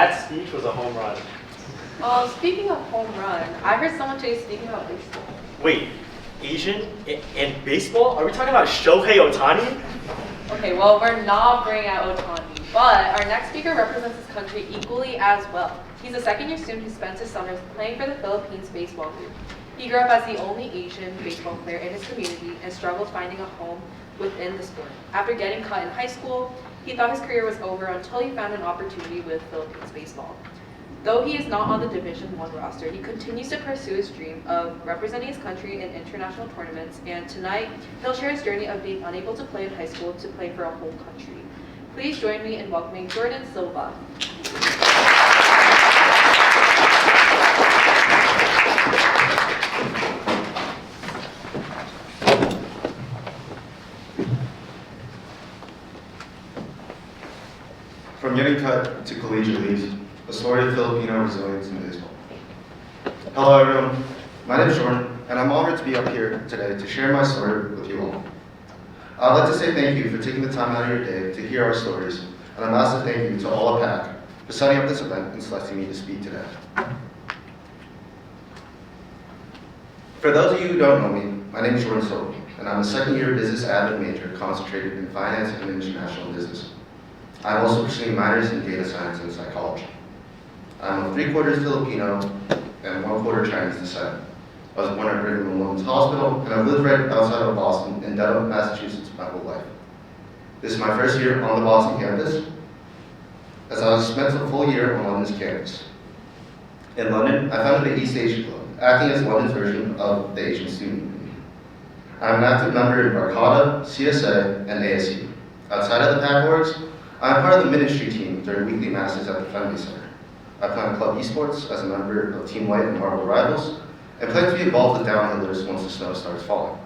That speech was a home run. Speaking of home run, I heard someone today speaking about baseball. Wait, Asian and baseball? Are we talking about Shohei Ohtani? Okay, well, we're not bringing out Otani, but our next speaker represents his country equally as well. He's a second-year student who spends his summers playing for the Philippines baseball group. He grew up as the only Asian baseball player in his community and struggled finding a home within the sport. After getting cut in high school, he thought his career was over until he found an opportunity with Philippines baseball. Though he is not on the Division I roster, he continues to pursue his dream of representing his country in international tournaments, and tonight he'll share his journey of being unable to play in high school to play for a whole country. Please join me in welcoming Jordan Silva. From getting cut to Collegiate Leagues, a story of Filipino resilience in baseball. Hello everyone, my name is Jordan, and I'm honored to be up here today to share my story with you all. I'd like to say thank you for taking the time out of your day to hear our stories, and a massive thank you to all of PAACx for setting up this event and selecting me to speak today. For those of you who don't know me, my name is Jordan Silva, and I'm a second-year business admin major concentrated in finance and international business. I'm also pursuing minors in data science and psychology. I'm a 3/4 Filipino and 1/4 Chinese descent. I was born at Brigham and Women's Hospital, and I've lived right outside of Boston in Dedham, Massachusetts my whole life. This is my first year on the Boston campus, as I spent a full year on London's campus. In London, I founded the East Asia Club, acting as London's version of the Asian student union. I'm an active member in Barcada, CSA, and ASU. Outside of the PAACx orgs, I'm part of the ministry team during weekly masses at the Friendly Center. I plan Club Esports as a member of Team White and Marble Rivals, and plan to be involved with downhillers once the snow starts falling.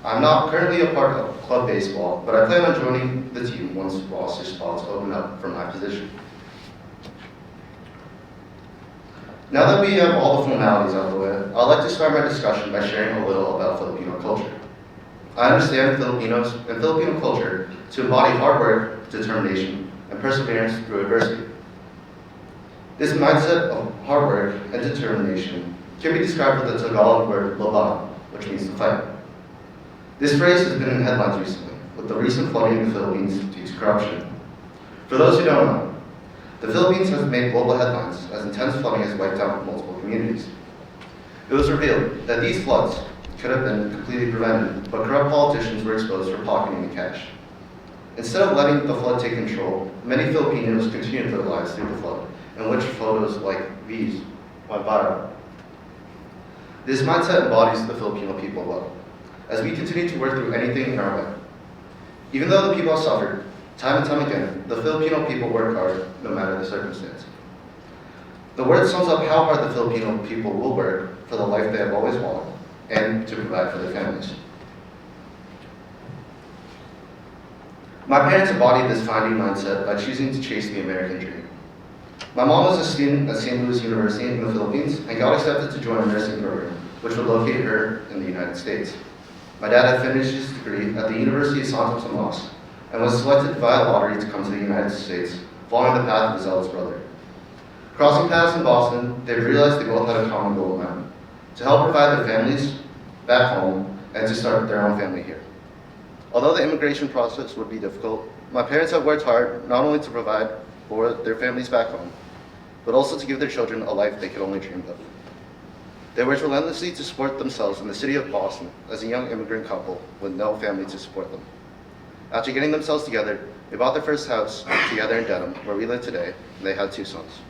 I'm not currently a part of club baseball, but I plan on joining the team once roster spots open up for my position. Now that we have all the formalities out of the way, I'd like to start my discussion by sharing a little about Filipino culture. I understand Filipinos and Filipino culture to embody hard work, determination, and perseverance through adversity. This mindset of hard work and determination can be described with the Tagalog word laban, which means to fight. This phrase has been in headlines recently, with the recent flooding in the Philippines due to corruption. For those who don't know, the Philippines has made global headlines as intense flooding has wiped out multiple communities. It was revealed that these floods could have been completely prevented, but corrupt politicians were exposed for pocketing the cash. Instead of letting the flood take control, many Filipinos continued their lives through the flood, in which photos like these went viral. This mindset embodies the Filipino people well, as we continue to work through anything in our way. Even though the people have suffered, time and time again, the Filipino people work hard no matter the circumstance. The word sums up how hard the Filipino people will work for the life they have always wanted, and to provide for their families. My parents embodied this finding mindset by choosing to chase the American dream. My mom was a student at St. Louis University in the Philippines and got accepted to join a nursing program, which would locate her in the United States. My dad had finished his degree at the University of Santo Tomas and was selected via lottery to come to the United States, following the path of his eldest brother. Crossing paths in Boston, they realized they both had a common goal in mind: to help provide their families back home and to start their own family here. Although the immigration process would be difficult, my parents have worked hard not only to provide for their families back home, but also to give their children a life they could only dream of. They worked relentlessly to support themselves in the city of Boston as a young immigrant couple with no family to support them. After getting themselves together, they bought their first house together in Dedham, where we live today, and they had 2 sons.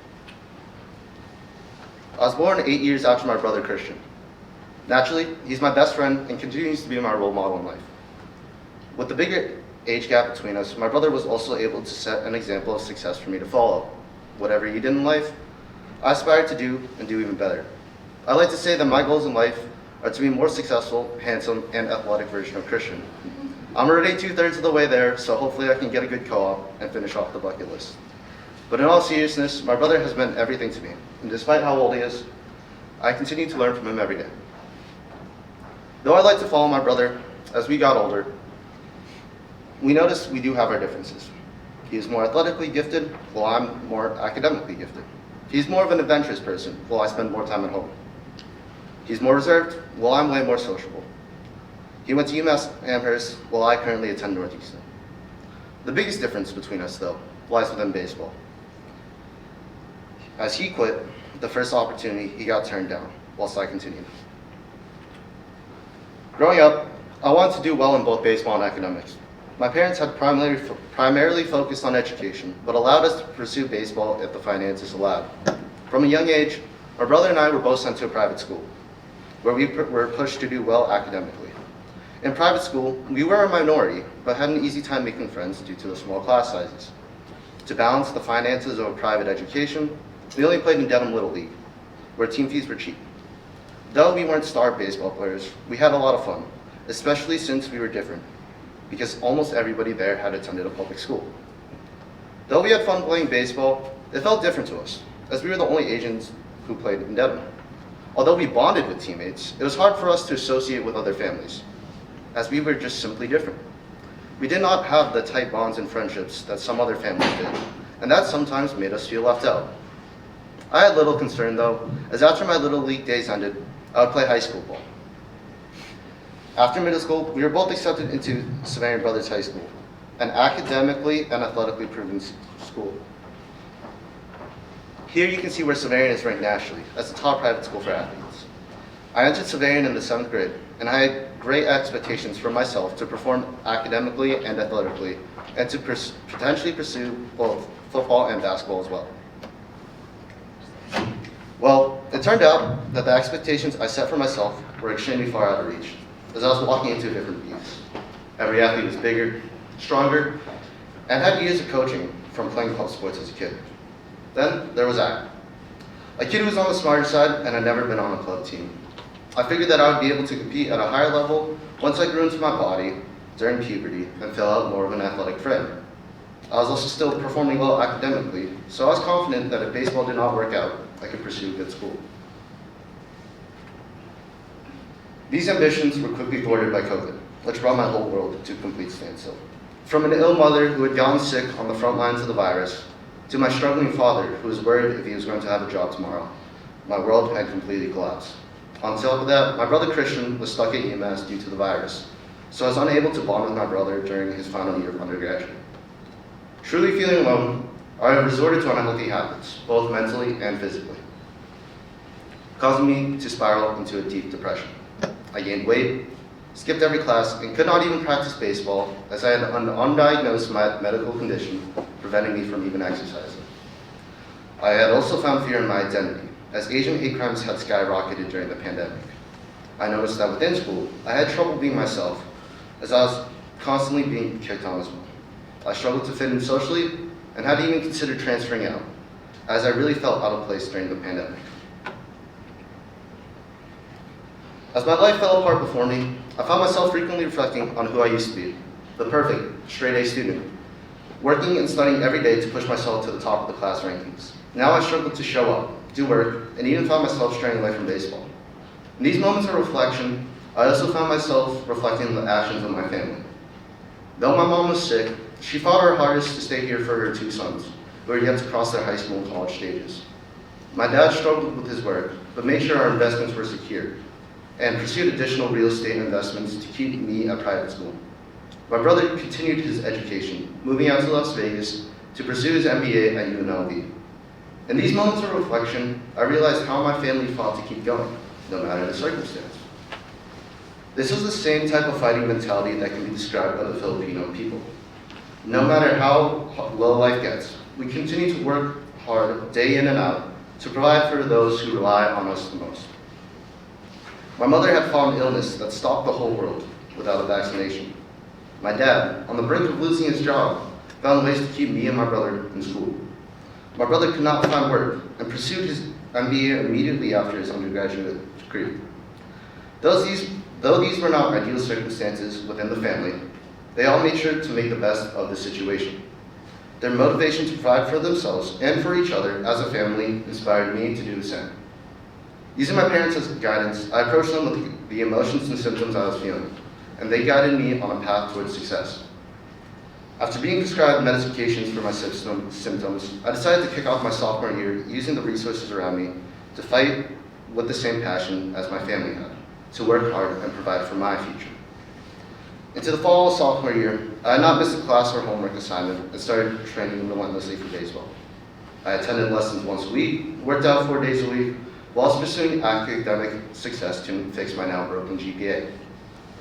I was born 8 years after my brother Christian. Naturally, he's my best friend and continues to be my role model in life. With the bigger age gap between us, my brother was also able to set an example of success for me to follow. Whatever he did in life, I aspire to do and do even better. I like to say that my goals in life are to be a more successful, handsome, and athletic version of Christian. I'm already 2/3 of the way there, so hopefully I can get a good co-op and finish off the bucket list. But in all seriousness, my brother has meant everything to me, and despite how old he is, I continue to learn from him every day. Though I like to follow my brother, as we got older, we noticed we do have our differences. He is more athletically gifted, while I'm more academically gifted. He's more of an adventurous person, while I spend more time at home. He's more reserved, while I'm way more sociable. He went to UMass Amherst, while I currently attend Northeastern. The biggest difference between us, though, lies within baseball. As he quit, the first opportunity he got turned down, whilst I continued. Growing up, I wanted to do well in both baseball and academics. My parents had primarily focused on education, but allowed us to pursue baseball if the finances allowed. From a young age, my brother and I were both sent to a private school, where we were pushed to do well academically. In private school, we were a minority, but had an easy time making friends due to the small class sizes. To balance the finances of a private education, we only played in Dedham Little League, where team fees were cheap. Though we weren't star baseball players, we had a lot of fun, especially since we were different, because almost everybody there had attended a public school. Though we had fun playing baseball, it felt different to us, as we were the only Asians who played in Dedham. Although we bonded with teammates, it was hard for us to associate with other families, as we were just simply different. We did not have the tight bonds and friendships that some other families did, and that sometimes made us feel left out. I had little concern though, as after my Little League days ended, I would play high school ball. After middle school, we were both accepted into Savarian Brothers High School, an academically and athletically proven school. Here you can see where Savarian is ranked nationally as the top private school for athletes. I entered Savarian in the 7th grade, and I had great expectations for myself to perform academically and athletically, and to potentially pursue both football and basketball as well. Well, it turned out that the expectations I set for myself were extremely far out of reach, as I was walking into different beats. Every athlete was bigger, stronger, and had years of coaching from playing club sports as a kid. Then there was I, a kid who was on the smarter side and had never been on a club team. I figured that I would be able to compete at a higher level once I grew into my body during puberty and fill out more of an athletic frame. I was also still performing well academically, so I was confident that if baseball did not work out, I could pursue a good school. These ambitions were quickly thwarted by COVID, which brought my whole world to a complete standstill. From an ill mother who had gotten sick on the front lines of the virus, to my struggling father who was worried if he was going to have a job tomorrow, my world had completely collapsed. On top of that, my brother Christian was stuck at UMass due to the virus, so I was unable to bond with my brother during his final year of undergraduate. Truly feeling alone, I resorted to unhealthy habits, both mentally and physically, causing me to spiral into a deep depression. I gained weight, skipped every class, and could not even practice baseball as I had an undiagnosed medical condition preventing me from even exercising. I had also found fear in my identity, as Asian hate crimes had skyrocketed during the pandemic. I noticed that within school, I had trouble being myself, as I was constantly being kicked on as well. I struggled to fit in socially, and had even considered transferring out, as I really felt out of place during the pandemic. As my life fell apart before me, I found myself frequently reflecting on who I used to be, the perfect, straight-A student, working and studying every day to push myself to the top of the class rankings. Now I struggled to show up, do work, and even found myself straying away from baseball. In these moments of reflection, I also found myself reflecting on the actions of my family. Though my mom was sick, she fought her hardest to stay here for her 2 sons, who had yet to cross their high school and college stages. My dad struggled with his work, but made sure our investments were secure, and pursued additional real estate investments to keep me at private school. My brother continued his education, moving out to Las Vegas to pursue his MBA at UNLV. In these moments of reflection, I realized how my family fought to keep going, no matter the circumstance. This was the same type of fighting mentality that can be described by the Filipino people. No matter how low life gets, we continue to work hard day in and out to provide for those who rely on us the most. My mother had fought an illness that stopped the whole world without a vaccination. My dad, on the brink of losing his job, found ways to keep me and my brother in school. My brother could not find work and pursued his MBA immediately after his undergraduate degree. Though these were not ideal circumstances within the family, they all made sure to make the best of the situation. Their motivation to provide for themselves and for each other as a family inspired me to do the same. Using my parents as guidance, I approached them with the emotions and symptoms I was feeling, and they guided me on a path towards success. After being prescribed medications for my symptoms, I decided to kick off my sophomore year using the resources around me to fight with the same passion as my family had, to work hard and provide for my future. Into the fall of sophomore year, I had not missed a class or homework assignment and started training relentlessly for baseball. I attended lessons once a week, worked out 4 days a week, whilst pursuing academic success to fix my now broken GPA.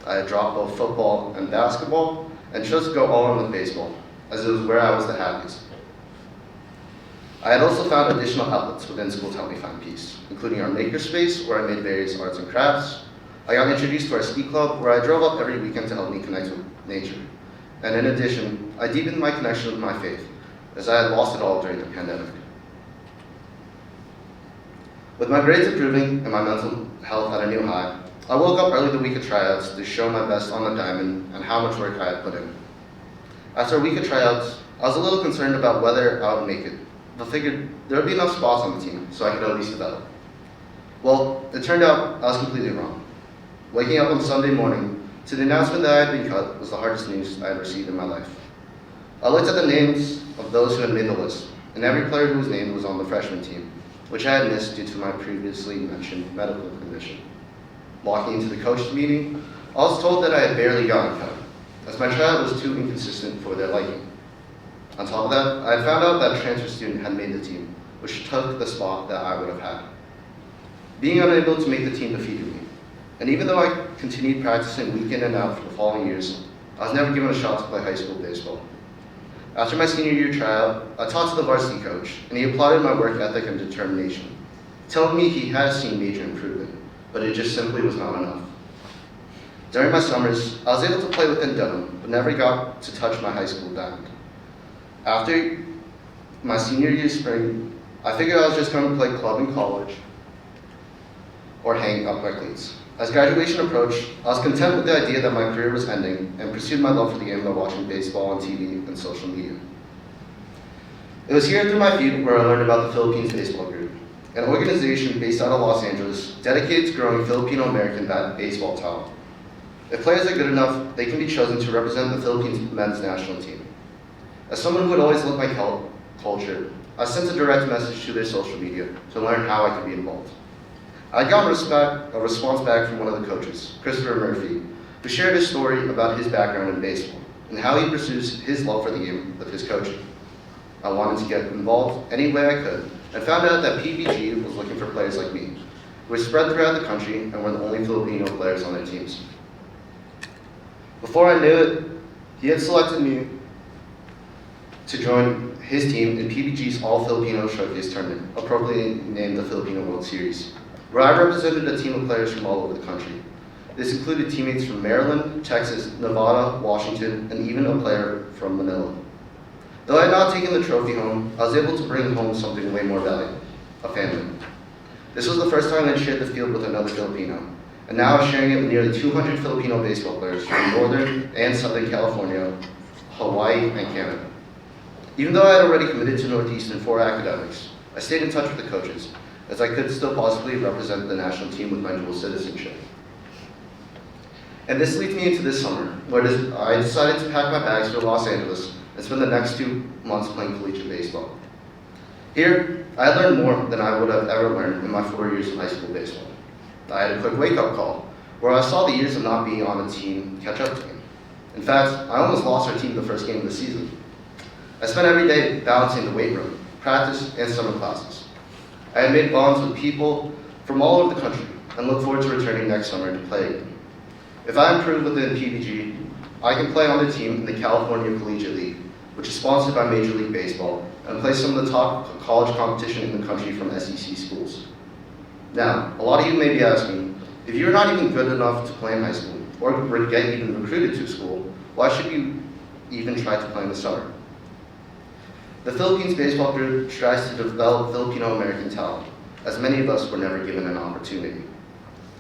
I had dropped both football and basketball and chose to go all in with baseball, as it was where I was the happiest. I had also found additional outlets within school to help me find peace, including our makerspace, where I made various arts and crafts. I got introduced to our ski club, where I drove up every weekend to help me connect with nature. And in addition, I deepened my connection with my faith, as I had lost it all during the pandemic. With my grades improving and my mental health at a new high, I woke up early the week of tryouts to show my best on the diamond and how much work I had put in. After a week of tryouts, I was a little concerned about whether I would make it, but figured there would be enough spots on the team so I could at least develop. Well, it turned out I was completely wrong. Waking up on Sunday morning to the announcement that I had been cut was the hardest news I had received in my life. I looked at the names of those who had made the list, and every player who was named was on the freshman team, which I had missed due to my previously mentioned medical condition. Walking into the coach's meeting, I was told that I had barely gotten cut, as my tryout was too inconsistent for their liking. On top of that, I had found out that a transfer student had made the team, which took the spot that I would have had. Being unable to make the team defeated me, and even though I continued practicing week in and out for the following years, I was never given a shot to play high school baseball. After my senior year tryout, I talked to the varsity coach, and he applauded my work ethic and determination, telling me he has seen major improvement, but it just simply was not enough. During my summers, I was able to play within Durham, but never got to touch my high school band. After my senior year spring, I figured I was just going to play club in college or hang up my cleats. As graduation approached, I was content with the idea that my career was ending and pursued my love for the game by watching baseball on TV and social media. It was here through my feed where I learned about the Philippines Baseball Group, an organization based out of Los Angeles dedicated to growing Filipino American baseball talent. If players are good enough, they can be chosen to represent the Philippines men's national team. As someone who had always loved my culture, I sent a direct message to their social media to learn how I could be involved. I got a response back from one of the coaches, Christopher Murphy, who shared his story about his background in baseball and how he pursues his love for the game with his coaching. I wanted to get involved any way I could and found out that PBG was looking for players like me, who were spread throughout the country and were the only Filipino players on their teams. Before I knew it, he had selected me to join his team in PBG's All-Filipino Showcase Tournament, appropriately named the Filipino World Series, where I represented a team of players from all over the country. This included teammates from Maryland, Texas, Nevada, Washington, and even a player from Manila. Though I had not taken the trophy home, I was able to bring home something way more valuable, a family. This was the first time I shared the field with another Filipino, and now I was sharing it with nearly 200 Filipino baseball players from Northern and Southern California, Hawaii, and Canada. Even though I had already committed to Northeastern for academics, I stayed in touch with the coaches, as I could still possibly represent the national team with my dual citizenship. And this leads me into this summer, where I decided to pack my bags for Los Angeles and spend the next 2 months playing collegiate baseball. Here, I learned more than I would have ever learned in my 4 years of high school baseball. I had a quick wake-up call, where I saw the years of not being on a team catch up to me. In fact, I almost lost our team the first game of the season. I spent every day balancing the weight room, practice, and summer classes. I had made bonds with people from all over the country and look forward to returning next summer to play again. If I improve within PBG, I can play on the team in the California Collegiate League, which is sponsored by Major League Baseball, and play some of the top college competition in the country from SEC schools. Now, a lot of you may be asking, if you're not even good enough to play in high school, or get even recruited to school, why should you even try to play in the summer? The Philippines Baseball Group strives to develop Filipino American talent, as many of us were never given an opportunity.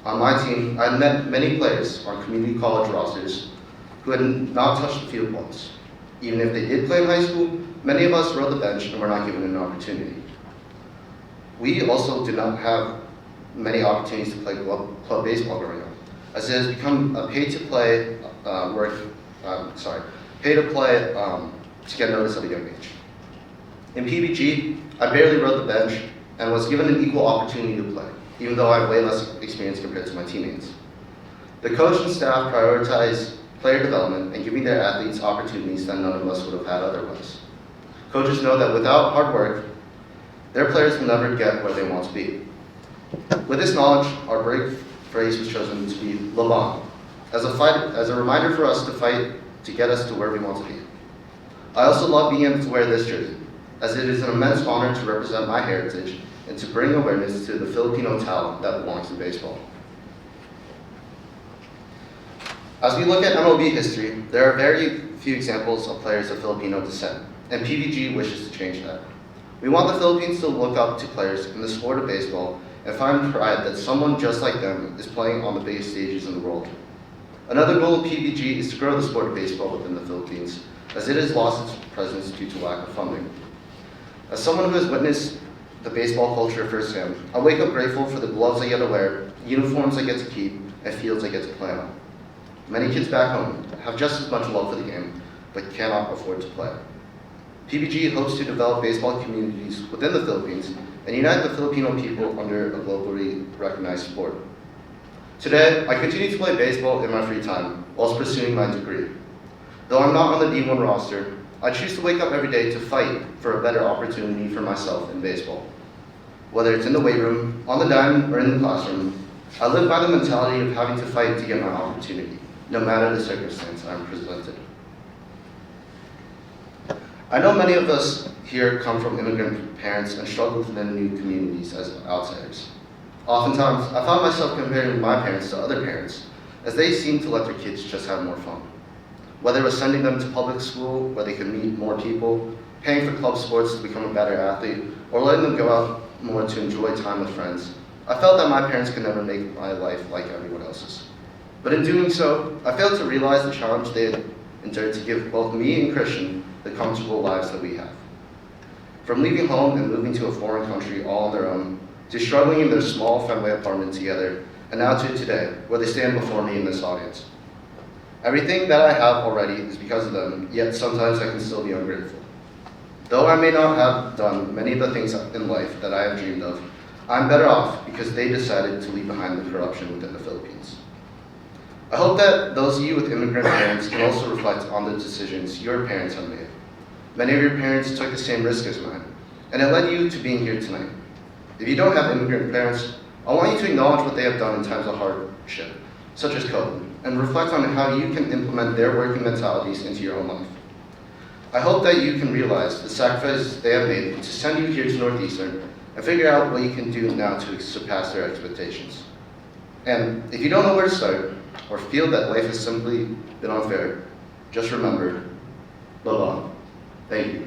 On my team, I had met many players on community college rosters who had not touched the field once. Even if they did play in high school, many of us rode the bench and were not given an opportunity. We also did not have many opportunities to play club baseball growing up, as it has become a pay to play to get noticed at a young age. In PBG, I barely rode the bench and was given an equal opportunity to play, even though I have way less experience compared to my teammates. The coach and staff prioritize player development and giving their athletes opportunities that none of us would have had otherwise. Coaches know that without hard work, their players will never get where they want to be. With this knowledge, our break phrase was chosen to be "Laban," as a reminder for us to fight to get us to where we want to be. I also love being able to wear this jersey, as it is an immense honor to represent my heritage and to bring awareness to the Filipino talent that belongs in baseball. As we look at MLB history, there are very few examples of players of Filipino descent, and PBG wishes to change that. We want the Philippines to look up to players in the sport of baseball and find pride that someone just like them is playing on the biggest stages in the world. Another goal of PBG is to grow the sport of baseball within the Philippines, as it has lost its presence due to lack of funding. As someone who has witnessed the baseball culture firsthand, I wake up grateful for the gloves I get to wear, uniforms I get to keep, and fields I get to play on. Many kids back home have just as much love for the game, but cannot afford to play. PBG hopes to develop baseball communities within the Philippines and unite the Filipino people under a globally recognized sport. Today, I continue to play baseball in my free time whilst pursuing my degree. Though I'm not on the D1 roster, I choose to wake up every day to fight for a better opportunity for myself in baseball. Whether it's in the weight room, on the diamond, or in the classroom, I live by the mentality of having to fight to get my opportunity, no matter the circumstance I'm presented. I know many of us here come from immigrant parents and struggle within new communities as outsiders. Oftentimes, I found myself comparing my parents to other parents, as they seem to let their kids just have more fun. Whether it was sending them to public school where they could meet more people, paying for club sports to become a better athlete, or letting them go out more to enjoy time with friends, I felt that my parents could never make my life like everyone else's. But in doing so, I failed to realize the challenge they had endured to give both me and Christian the comfortable lives that we have. From leaving home and moving to a foreign country all on their own, to struggling in their small family apartment together, and now to today, where they stand before me in this audience. Everything that I have already is because of them, yet sometimes I can still be ungrateful. Though I may not have done many of the things in life that I have dreamed of, I'm better off because they decided to leave behind the corruption within the Philippines. I hope that those of you with immigrant parents can also reflect on the decisions your parents have made. Many of your parents took the same risk as mine, and it led you to being here tonight. If you don't have immigrant parents, I want you to acknowledge what they have done in times of hardship, such as COVID, and reflect on how you can implement their working mentalities into your own life. I hope that you can realize the sacrifices they have made to send you here to Northeastern and figure out what you can do now to surpass their expectations. And if you don't know where to start, or feel that life has simply been unfair, just remember, Laban. Thank you.